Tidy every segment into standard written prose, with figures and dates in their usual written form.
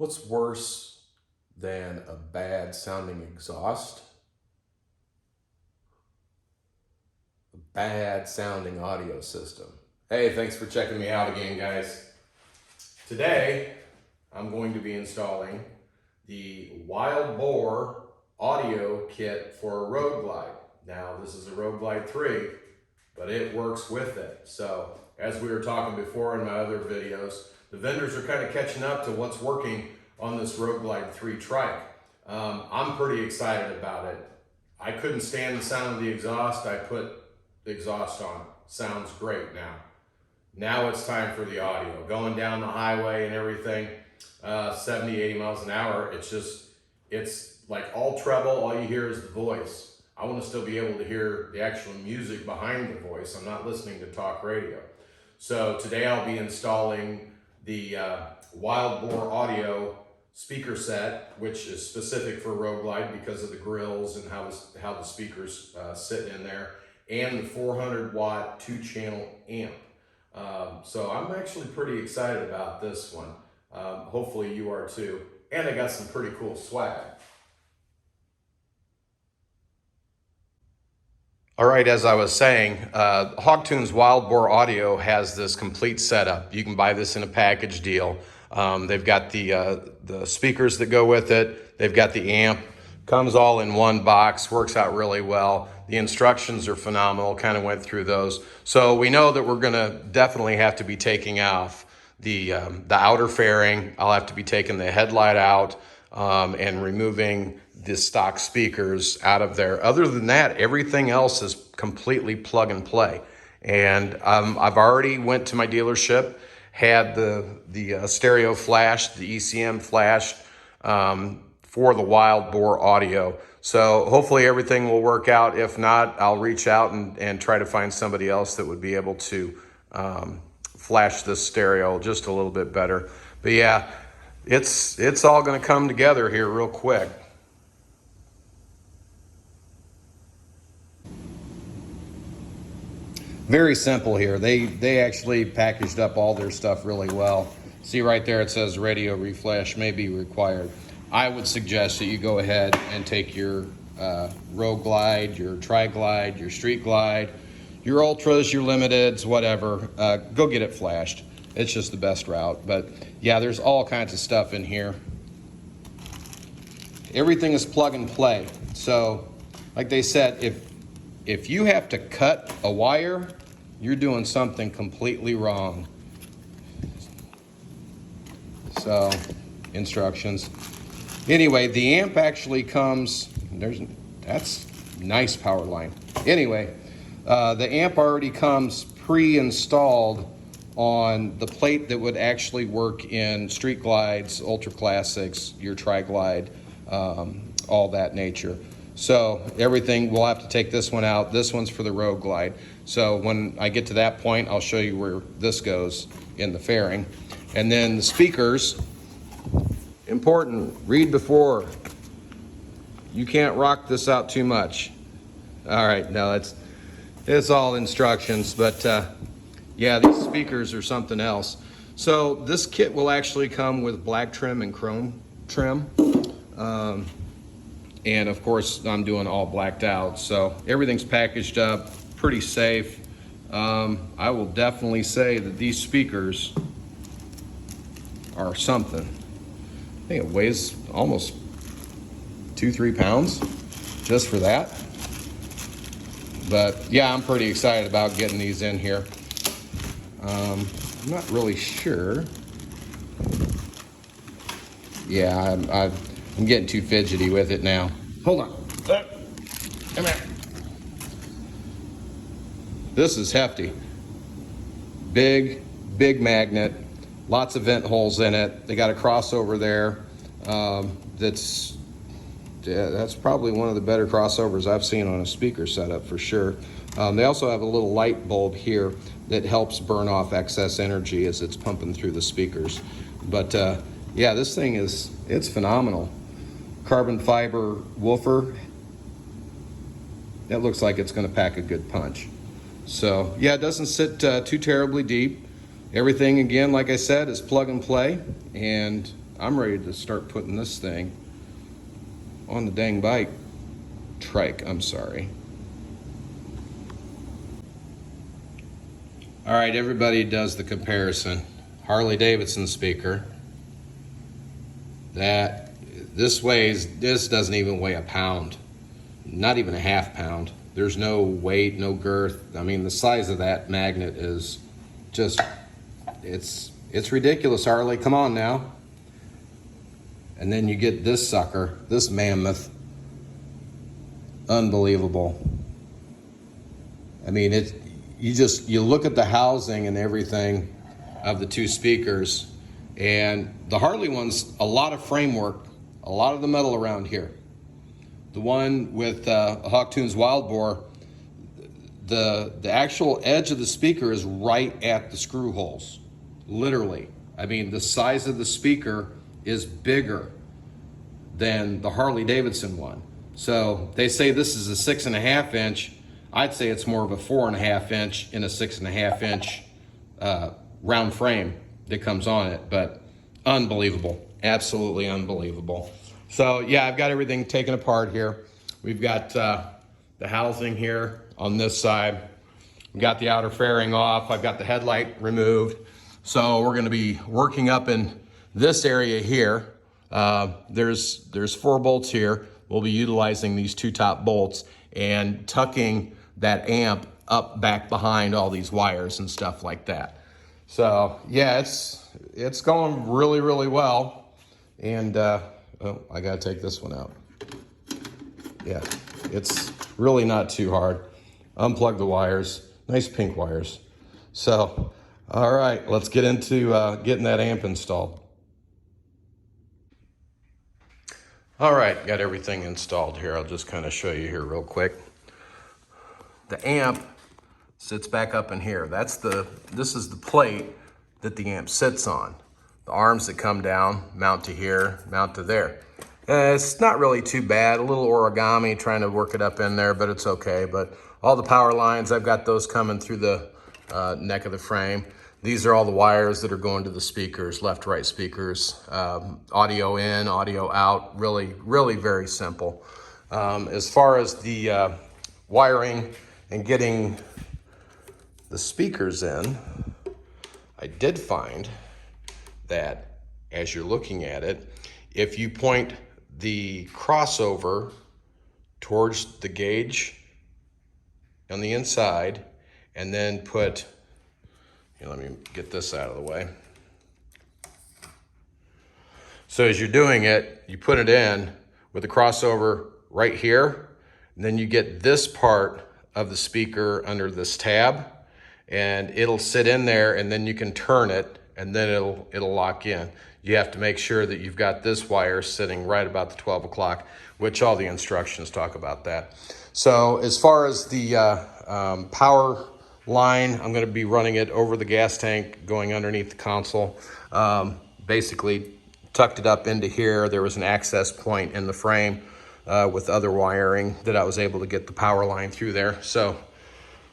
What's worse than a bad sounding exhaust? A bad sounding audio system. Hey, thanks for checking me out again, guys. Today, I'm going to be installing the Wild Boar audio kit for a Road Glide. Now, this is a Road Glide 3, but it works with it. So, as we were talking before in my other videos, the vendors are kind of catching up to what's working on this Road Glide 3 trike. I'm pretty excited about it. I couldn't stand the sound of the exhaust. I put the exhaust on. Sounds great now. Now it's time for the audio. Going down the highway and everything, 70, 80 miles an hour, it's like all treble, all you hear is the voice. I want to still be able to hear the actual music behind the voice. I'm not listening to talk radio. So today I'll be installing the Wild Boar audio speaker set, which is specific for Road Glide because of the grills and how the speakers sit in there, and the 400 watt 2-channel amp. So I'm actually pretty excited about this one. Hopefully you are too. And I got some pretty cool swag. All right, as I was saying, Hogtune's Wild Boar Audio has this complete setup. You can buy this in a package deal. They've got the speakers that go with it. They've got the amp. Comes all in one box, works out really well. The instructions are phenomenal, kind of went through those. So we know that we're gonna definitely have to be taking off the outer fairing. I'll have to be taking the headlight out and removing the stock speakers out of there. Other than that, everything else is completely plug and play. And I've already went to my dealership, had the stereo flashed, the ECM flashed for the Wild Boar audio. So hopefully everything will work out. If not, I'll reach out and try to find somebody else that would be able to flash this stereo just a little bit better. But yeah, it's all gonna come together here real quick. Very simple here. They actually packaged up all their stuff really well. See right there, it says radio reflash may be required. I would suggest that you go ahead and take your Road Glide, your Tri-Glide, your Street Glide, your Ultras, your Limiteds, whatever. Go get it flashed. It's just the best route. But yeah, there's all kinds of stuff in here. Everything is plug and play. So like they said, if you have to cut a wire, you're doing something completely wrong. So, instructions. Anyway, the amp actually comes, that's nice power line. Anyway, the amp already comes pre-installed on the plate that would actually work in Street Glides, Ultra Classics, your Tri-Glide, all that nature. So everything, we'll have to take this one out. This one's for the Road Glide. So when I get to that point, I'll show you where this goes in the fairing. And then the speakers, important, read before. You can't rock this out too much. All right, no, it's all instructions, but yeah, these speakers are something else. So this kit will actually come with black trim and chrome trim. And of course, I'm doing all blacked out. So everything's packaged up, pretty safe. I will definitely say that these speakers are something. I think it weighs almost 2-3 pounds just for that. But yeah, I'm pretty excited about getting these in here. I'm not really sure. Yeah, I'm getting too fidgety with it now. Hold on. Come here. This is hefty. Big magnet. Lots of vent holes in it. They got a crossover there. That's probably one of the better crossovers I've seen on a speaker setup for sure. They also have a little light bulb here that helps burn off excess energy as it's pumping through the speakers. But yeah, this thing it's phenomenal. Carbon fiber woofer. It looks like it's gonna pack a good punch. So yeah, it doesn't sit too terribly deep. Everything, again, like I said, is plug and play, and I'm ready to start putting this thing on the dang bike. Trike, I'm sorry. All right, everybody does the comparison. Harley-Davidson speaker. This doesn't even weigh a pound. Not even a half pound. There's no weight, no girth. I mean, the size of that magnet is just, it's ridiculous, Harley. Come on now. And then you get this sucker, this mammoth. Unbelievable. I mean, you look at the housing and everything of the two speakers, and the Harley one's a lot of framework, a lot of the metal around here. The one with Hawktunes Wild Boar, the actual edge of the speaker is right at the screw holes, literally. I mean, the size of the speaker is bigger than the Harley-Davidson one. So they say this is a 6.5 inch. I'd say it's more of a 4.5 inch in a 6.5 inch round frame that comes on it, but unbelievable, absolutely unbelievable. So yeah, I've got everything taken apart here. We've got the housing here on this side. We've got the outer fairing off. I've got the headlight removed. So we're gonna be working up in this area here. There's 4 bolts here. We'll be utilizing these 2 top bolts and tucking that amp up back behind all these wires and stuff like that. So yeah, it's going really, really well. And oh, I gotta take this one out. Yeah, it's really not too hard. Unplug the wires, nice pink wires. So, all right, let's get into getting that amp installed. All right, got everything installed here. I'll just kind of show you here real quick. The amp sits back up in here. This is the plate that the amp sits on. The arms that come down, mount to here, mount to there. It's not really too bad, a little origami trying to work it up in there, but it's okay. But all the power lines, I've got those coming through the neck of the frame. These are all the wires that are going to the speakers, left, right speakers, audio in, audio out, really, really very simple. As far as the wiring and getting the speakers in, I did find that as you're looking at it, if you point the crossover towards the gauge on the inside and then put, let me get this out of the way. So as you're doing it, you put it in with the crossover right here, and then you get this part of the speaker under this tab, and it'll sit in there, and then you can turn it, and then it'll lock in. You have to make sure that you've got this wire sitting right about the 12 o'clock, which all the instructions talk about that. So as far as the power line, I'm going to be running it over the gas tank, going underneath the console. Basically tucked it up into here. There was an access point in the frame with other wiring that I was able to get the power line through there. So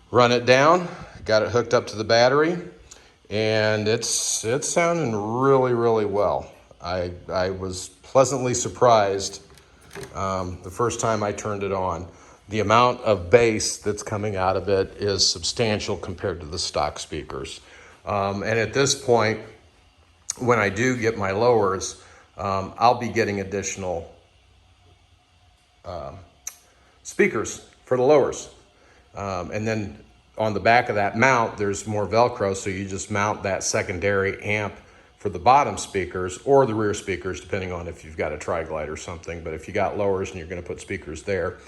run it down, got it hooked up to the battery, and it's sounding really, really well. I was pleasantly surprised the first time I turned it on. The amount of bass that's coming out of it is substantial compared to the stock speakers. And at this point, when I do get my lowers, I'll be getting additional speakers for the lowers. And then on the back of that mount, there's more Velcro, so you just mount that secondary amp for the bottom speakers or the rear speakers, depending on if you've got a tri-glide or something. But if you got lowers and you're gonna put speakers there,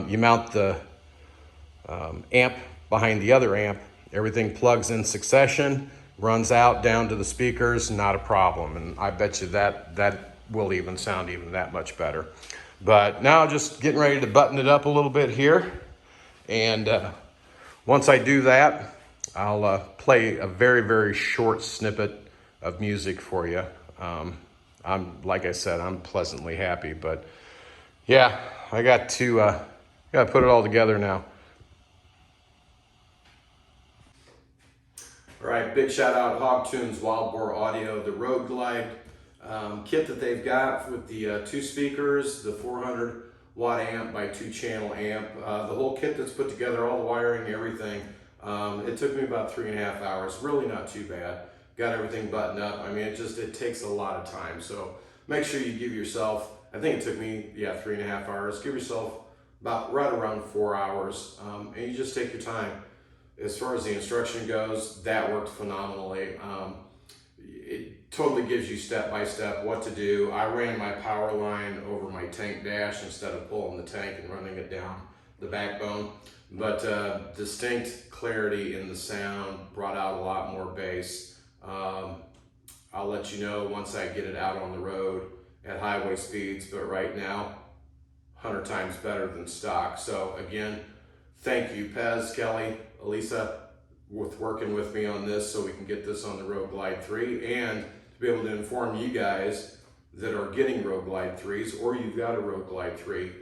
you mount the amp behind the other amp. Everything plugs in succession, runs out down to the speakers, not a problem. And I bet you that will even sound even that much better. But now just getting ready to button it up a little bit here. And once I do that, I'll play a very, very short snippet of music for you. Like I said, I'm pleasantly happy, but yeah, I got to put it all together now. All right, big shout out Hawktunes Wild Boar Audio, the Road Glide kit that they've got with the 2 speakers, the 400 watt amp by 2 channel amp, the whole kit that's put together, all the wiring, everything. It took me about 3.5 hours, really not too bad. Got everything buttoned up. I mean, it takes a lot of time. So make sure you give yourself, I think it took me, 3.5 hours. Give yourself about right around 4 hours, and you just take your time. As far as the instruction goes, that worked phenomenally. It totally gives you step by step what to do. I ran my power line over my tank dash instead of pulling the tank and running it down the backbone. But distinct clarity in the sound, brought out a lot more bass. I'll let you know once I get it out on the road at highway speeds, but right now, 100 times better than stock. So again, thank you, Pez, Kelly, Elisa, with working with me on this so we can get this on the Road Glide 3, and to be able to inform you guys that are getting Road Glide 3s, or you've got a Road Glide 3,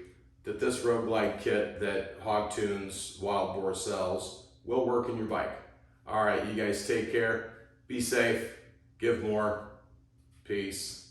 that this Road Glide kit that Hog Tunes Wild Boar sells will work in your bike. All right, you guys take care, be safe, give more, peace.